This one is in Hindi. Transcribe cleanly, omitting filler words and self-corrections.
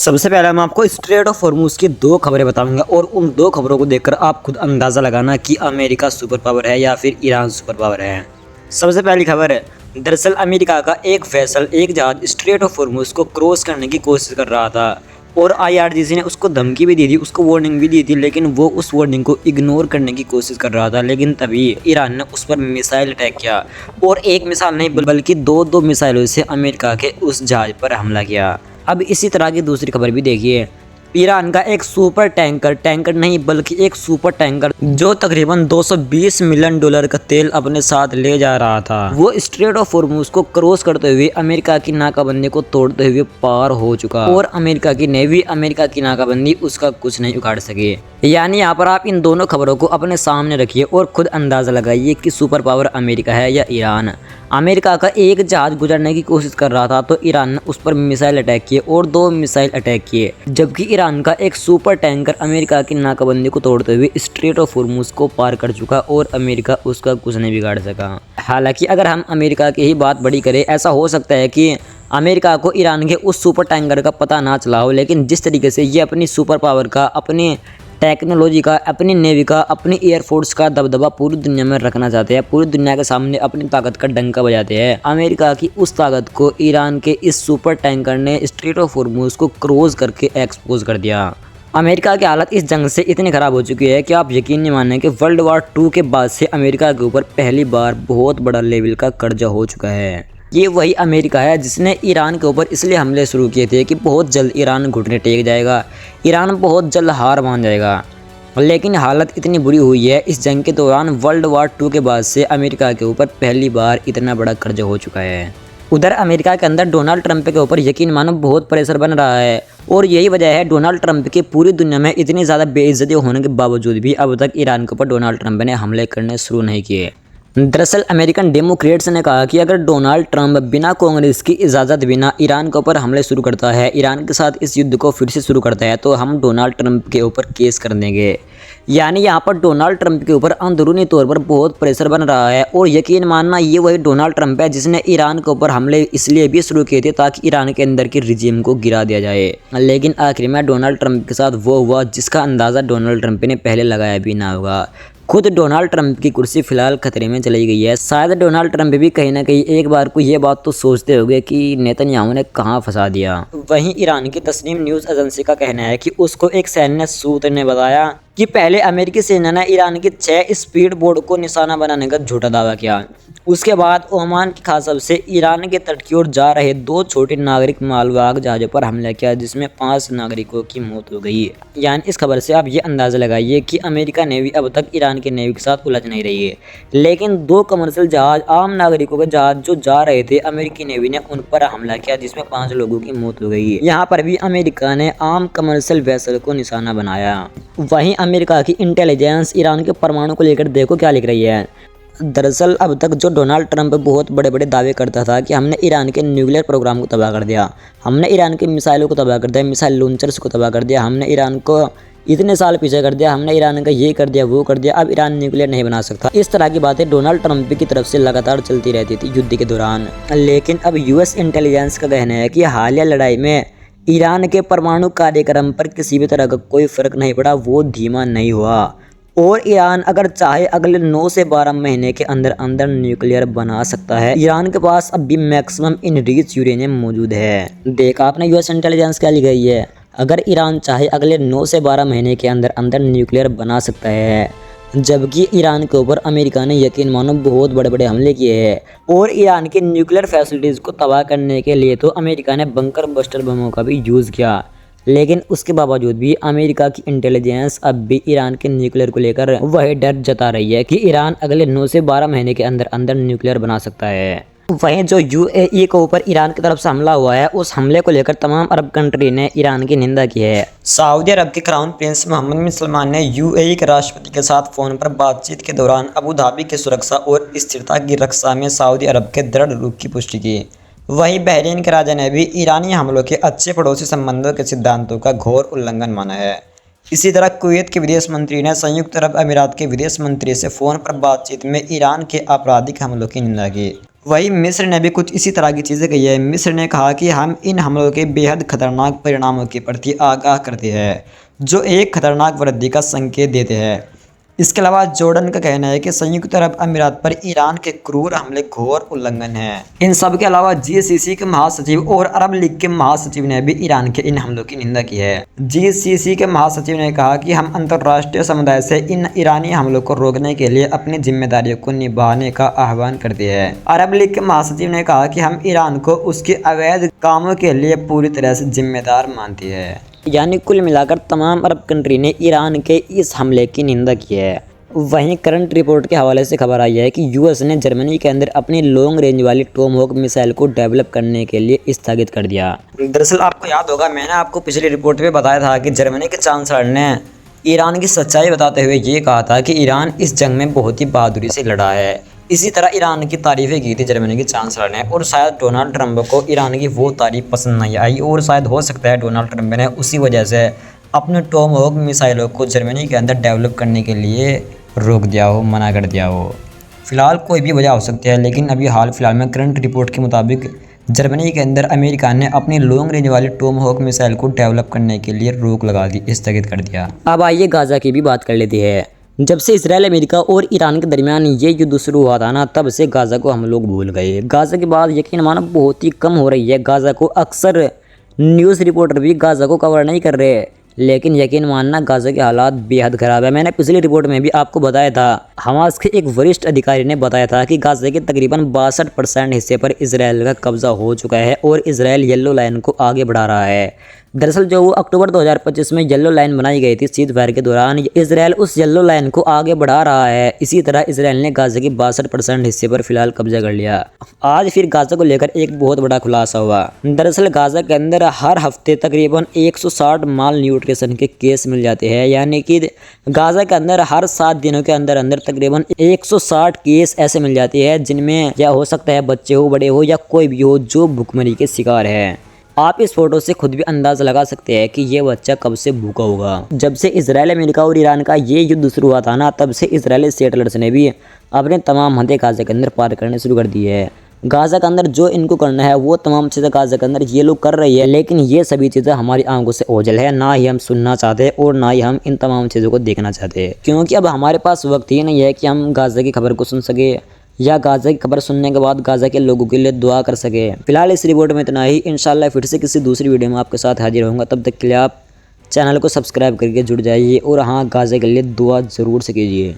सबसे पहले मैं आपको स्ट्रेट ऑफ हॉर्मुज़ की दो खबरें बताऊंगा और उन दो खबरों को देखकर आप खुद अंदाज़ा लगाना कि अमेरिका सुपर पावर है या फिर ईरान सुपर पावर है। सबसे पहली खबर है, दरअसल अमेरिका का एक वेसल एक जहाज स्ट्रेट ऑफ हॉर्मुज़ को क्रॉस करने की कोशिश कर रहा था और IRGC ने उसको धमकी भी दी थी, उसको वार्निंग भी दी थी, लेकिन वो उस वार्निंग को इग्नोर करने की कोशिश कर रहा था। लेकिन तभी ईरान ने उस पर मिसाइल अटैक किया और एक मिसाइल नहीं बल्कि दो मिसाइलों से अमेरिका के उस जहाज पर हमला किया। अब इसी तरह की दूसरी खबर भी देखिए, ईरान का एक सुपर टैंकर नहीं बल्कि एक सुपर टैंकर जो तकरीबन 220 मिलियन डॉलर का तेल अपने साथ ले जा रहा था, वो स्ट्रेट ऑफ हॉर्मुज़ को क्रॉस करते हुए अमेरिका की नाकाबंदी को तोड़ते हुए पार हो चुका और अमेरिका की नेवी अमेरिका की नाकाबंदी उसका कुछ नहीं उखाड़ सके। यानी यहाँ पर आप इन दोनों खबरों को अपने सामने रखिए और खुद अंदाज़ा लगाइए कि सुपर पावर अमेरिका है या ईरान। अमेरिका का एक जहाज गुजरने की कोशिश कर रहा था तो ईरान ने उस पर मिसाइल अटैक किए और 2 मिसाइल अटैक किए, जबकि ईरान का एक सुपर टैंकर अमेरिका की नाकाबंदी को तोड़ते हुए स्ट्रेट ऑफ हॉर्मुज़ को पार कर चुका और अमेरिका उसका कुछ नहीं बिगाड़ सका। हालांकि अगर हम अमेरिका की ही बात बड़ी करें, ऐसा हो सकता है कि अमेरिका को ईरान के उस सुपर टैंकर का पता ना चला हो, लेकिन जिस तरीके से ये अपनी सुपर पावर का, अपनी टेक्नोलॉजी का, अपनी नेवी का, अपनी एयरफोर्स का दबदबा पूरी दुनिया में रखना चाहते हैं, पूरी दुनिया के सामने अपनी ताकत का डंका बजाते हैं, अमेरिका की उस ताकत को ईरान के इस सुपर टैंकर ने स्ट्रेट ऑफ हॉर्मुज़ को क्रॉस करके एक्सपोज कर दिया। अमेरिका की हालत इस जंग से इतनी ख़राब हो चुकी है कि आप यकीन नहीं मानें कि वर्ल्ड वार 2 के बाद से अमेरिका के ऊपर पहली बार बहुत बड़ा लेवल का कर्जा हो चुका है। ये वही अमेरिका है जिसने ईरान के ऊपर इसलिए हमले शुरू किए थे कि बहुत जल्द ईरान घुटने टेक जाएगा, ईरान बहुत जल्द हार मान जाएगा। लेकिन हालत इतनी बुरी हुई है इस जंग के दौरान, वर्ल्ड वार 2 के बाद से अमेरिका के ऊपर पहली बार इतना बड़ा कर्ज हो चुका है। उधर अमेरिका के अंदर डोनाल्ड ट्रंप के ऊपर यकीन मानो बहुत प्रेशर बन रहा है और यही वजह है डोनाल्ड ट्रंप की पूरी दुनिया में इतनी ज़्यादा बेइज्जती होने के बावजूद भी अब तक ईरान के ऊपर डोनाल्ड ट्रंप ने हमले करने शुरू नहीं किए। दरअसल अमेरिकन डेमोक्रेट्स ने कहा कि अगर डोनाल्ड ट्रंप बिना कांग्रेस की इजाज़त बिना ईरान के ऊपर हमले शुरू करता है, ईरान के साथ इस युद्ध को फिर से शुरू करता है, तो हम डोनाल्ड ट्रंप के ऊपर केस कर देंगे। यानी यहाँ पर डोनाल्ड ट्रंप के ऊपर अंदरूनी तौर पर बहुत प्रेशर बन रहा है और यकीन मानना ये वही डोनाल्ड ट्रंप है जिसने ईरान के ऊपर हमले इसलिए भी शुरू किए थे ताकि ईरान के अंदर के रिजीम को गिरा दिया जाए। लेकिन आखिर में डोनाल्ड ट्रंप के साथ वो हुआ जिसका अंदाज़ा डोनाल्ड ट्रंप ने पहले लगाया भी ना होगा। खुद डोनाल्ड ट्रंप की कुर्सी फिलहाल खतरे में चली गई है। शायद डोनाल्ड ट्रंप भी कहीं ना कहीं एक बार को ये बात तो सोचते होंगे कि नेतन्याहू ने कहाँ फंसा दिया। वहीं ईरान की तस्नीम न्यूज़ एजेंसी का कहना है कि उसको एक सैन्य सूत्र ने बताया कि पहले अमेरिकी सेना ने ईरान के 6 स्पीड बोट को निशाना बनाने का झूठा दावा किया। उसके बाद ओमान की खासब से ईरान के तट की ओर जा रहे 2 छोटे नागरिक मालवाहक जहाज़ों पर हमला किया जिसमें 5 नागरिकों की मौत हो गई। यानी इस खबर से आप ये अंदाज़ा लगाइए कि अमेरिका नेवी अब तक ईरान के नेवी के साथ उलझ नहीं रही है, लेकिन 2 कमर्शियल जहाज, आम नागरिकों के जहाज जो जा रहे थे, अमेरिकी नेवी ने उन पर हमला किया जिसमें 5 लोगों की मौत हो गई। यहाँ पर भी अमेरिका ने आम कमर्शियल वेसल को निशाना बनाया। वहीं अमेरिका की इंटेलिजेंस ईरान के परमाणु को लेकर देखो क्या लिख रही है। दरअसल अब तक जो डोनाल्ड ट्रंप बहुत बड़े बड़े दावे करता था कि हमने ईरान के न्यूक्लियर प्रोग्राम को तबाह कर दिया, हमने ईरान के मिसाइलों को तबाह कर दिया, मिसाइल लॉन्चर्स को तबाह कर दिया, हमने ईरान को इतने साल पीछे कर दिया, हमने ईरान का ये कर दिया वो कर दिया, अब ईरान न्यूक्लियर नहीं बना सकता, इस तरह की बातें डोनाल्ड ट्रंप की तरफ से लगातार चलती रहती थी युद्ध के दौरान। लेकिन अब US इंटेलिजेंस का कहना है कि हालिया लड़ाई में ईरान के परमाणु कार्यक्रम पर किसी भी तरह का कोई फर्क नहीं पड़ा, वो धीमा नहीं हुआ और ईरान अगर चाहे अगले 9 से 12 महीने के अंदर अंदर न्यूक्लियर बना सकता है। ईरान के पास अब भी मैक्सिमम इनरिच यूरेनियम मौजूद है। देखा आपने US इंटेलिजेंस क्या लिख गई है, अगर ईरान चाहे अगले 9 से 12 महीने के अंदर अंदर न्यूक्लियर बना सकता है, जबकि ईरान के ऊपर अमेरिका ने यकीन मानो बहुत बड़े बड़े हमले किए हैं और ईरान की न्यूक्लियर फैसिलिटीज़ को तबाह करने के लिए तो अमेरिका ने बंकर बस्टर बमों का भी यूज़ किया। लेकिन उसके बावजूद भी अमेरिका की इंटेलिजेंस अब भी ईरान के न्यूक्लियर को लेकर वही डर जता रही है कि ईरान अगले 9 से 12 महीने के अंदर अंदर न्यूक्लियर बना सकता है। वहीं जो UAE के ऊपर ईरान की तरफ से हमला हुआ है, उस हमले को लेकर तमाम अरब कंट्री ने ईरान की निंदा की है। सऊदी अरब के क्राउन प्रिंस मोहम्मद बिन सलमान ने UAE के राष्ट्रपति के साथ फोन पर बातचीत के दौरान अबू धाबी की सुरक्षा और स्थिरता की रक्षा में सऊदी अरब के दृढ़ रुख की पुष्टि की। वहीं बहरीन के राजा ने भी ईरानी हमलों के अच्छे पड़ोसी संबंधों के सिद्धांतों का घोर उल्लंघन माना है। इसी तरह कुवैत के विदेश मंत्री ने संयुक्त अरब अमीरात के विदेश मंत्री से फ़ोन पर बातचीत में ईरान के आपराधिक हमलों की निंदा की। वहीं मिस्र ने भी कुछ इसी तरह की चीज़ें कही है। मिस्र ने कहा कि हम इन हमलों के बेहद खतरनाक परिणामों के प्रति आगाह करते हैं, जो एक खतरनाक वृद्धि का संकेत देते हैं। इसके अलावा जॉर्डन का कहना है कि संयुक्त अरब अमीरात पर ईरान के क्रूर हमले घोर उल्लंघन है। इन सब के अलावा जीसीसी के महासचिव और अरब लीग के महासचिव ने भी ईरान के इन हमलों की निंदा की है। जीसीसी के महासचिव ने कहा कि हम अंतर्राष्ट्रीय समुदाय से इन ईरानी हमलों को रोकने के लिए अपनी जिम्मेदारियों को निभाने का आह्वान करते हैं। अरब लीग के महासचिव ने कहा कि हम ईरान को उसके अवैध कामों के लिए पूरी तरह से जिम्मेदार मानते हैं। यानी कुल मिलाकर तमाम अरब कंट्री ने ईरान के इस हमले की निंदा की है। वहीं करंट रिपोर्ट के हवाले से खबर आई है कि यूएस ने जर्मनी के अंदर अपनी लॉन्ग रेंज वाली टॉमहॉक मिसाइल को डेवलप करने के लिए स्थगित कर दिया। दरअसल आपको याद होगा, मैंने आपको पिछली रिपोर्ट में बताया था कि जर्मनी के चांसलर ने ईरान की सच्चाई बताते हुए ये कहा था कि ईरान इस जंग में बहुत ही बहादुरी से लड़ा है। इसी तरह ईरान की तारीफ़ें की थी जर्मनी के चांसलर ने, और शायद डोनाल्ड ट्रंप को ईरान की वो तारीफ पसंद नहीं आई, और शायद हो सकता है डोनाल्ड ट्रंप ने उसी वजह से अपने टॉमहॉक मिसाइलों को जर्मनी के अंदर डेवलप करने के लिए रोक दिया हो, मना कर दिया हो। फिलहाल कोई भी वजह हो सकती है, लेकिन अभी हाल फिलहाल में करंट रिपोर्ट के मुताबिक जर्मनी के अंदर अमेरिका ने अपनी लॉन्ग रेंज वाली टॉमहॉक मिसाइल को डेवलप करने के लिए रोक लगा दी, स्थगित कर दिया। अब आइए गाज़ा की भी बात कर लेते हैं। जब से इसराइल, अमेरिका और ईरान के दरमियान ये युद्ध शुरू हुआ था ना, तब से गाज़ा को हम लोग भूल गए। गाज़ा के बाद यकीन मानो बहुत ही कम हो रही है गाज़ा को। अक्सर न्यूज़ रिपोर्टर भी गाज़ा को कवर नहीं कर रहे, लेकिन यकीन मानना गाज़ा के हालात बेहद ख़राब है। मैंने पिछली रिपोर्ट में भी आपको बताया था, हमास के एक वरिष्ठ अधिकारी ने बताया था कि गाज़ा के तकरीबन 62% हिस्से पर इसराइल का कब्जा हो चुका है और इसराइल येलो लाइन को आगे बढ़ा रहा है। दरअसल जो वो अक्टूबर 2025 में येलो लाइन बनाई गई थी सीज़ फायर के दौरान, इसराइल उस येलो लाइन को आगे बढ़ा रहा है। इसी तरह इसराइल ने गाज़ा के 62% हिस्से पर फिलहाल कब्जा कर लिया। आज फिर गाज़ा को लेकर एक बहुत बड़ा खुलासा हुआ। दरअसल गाज़ा के अंदर हर हफ्ते तकरीबन 160 माल न्यूट्रिशन के केस मिल जाते हैं, यानी कि गाज़ा के अंदर हर 7 दिनों के अंदर अंदर तकरीबन 160 केस ऐसे मिल जाते हैं जिनमें या हो सकता है बच्चे हो, बड़े हो या कोई भी हो जो भूखमरी के शिकार है। आप इस फोटो से खुद भी अंदाज़ा लगा सकते हैं कि ये बच्चा कब से भूखा होगा। जब से इसराइल, अमेरिका और ईरान का ये युद्ध शुरू हुआ था ना, तब से इजरायली सेटलर्स ने भी अपने तमाम हदें गाज़ा के अंदर पार करने शुरू कर दी है। गाज़ा के अंदर जो इनको करना है वो तमाम चीज़ें गाज़ा के अंदर ये लोग कर रही है, लेकिन ये सभी चीज़ें हमारी आंखों से ओझल है। ना ही हम सुनना चाहते और ना ही हम इन तमाम चीज़ों को देखना चाहते, क्योंकि अब हमारे पास वक्त ही नहीं है कि हम गाज़ा की खबर को सुन सके या गाज़ा की खबर सुनने के बाद गाज़ा के लोगों के लिए दुआ कर सके। फिलहाल इस रिपोर्ट में इतना ही। इंशाल्लाह फिर से किसी दूसरी वीडियो में आपके साथ हाजिर होऊंगा। तब तक के लिए आप चैनल को सब्सक्राइब करके जुड़ जाइए और हाँ, गाज़ा के लिए दुआ ज़रूर से कीजिए।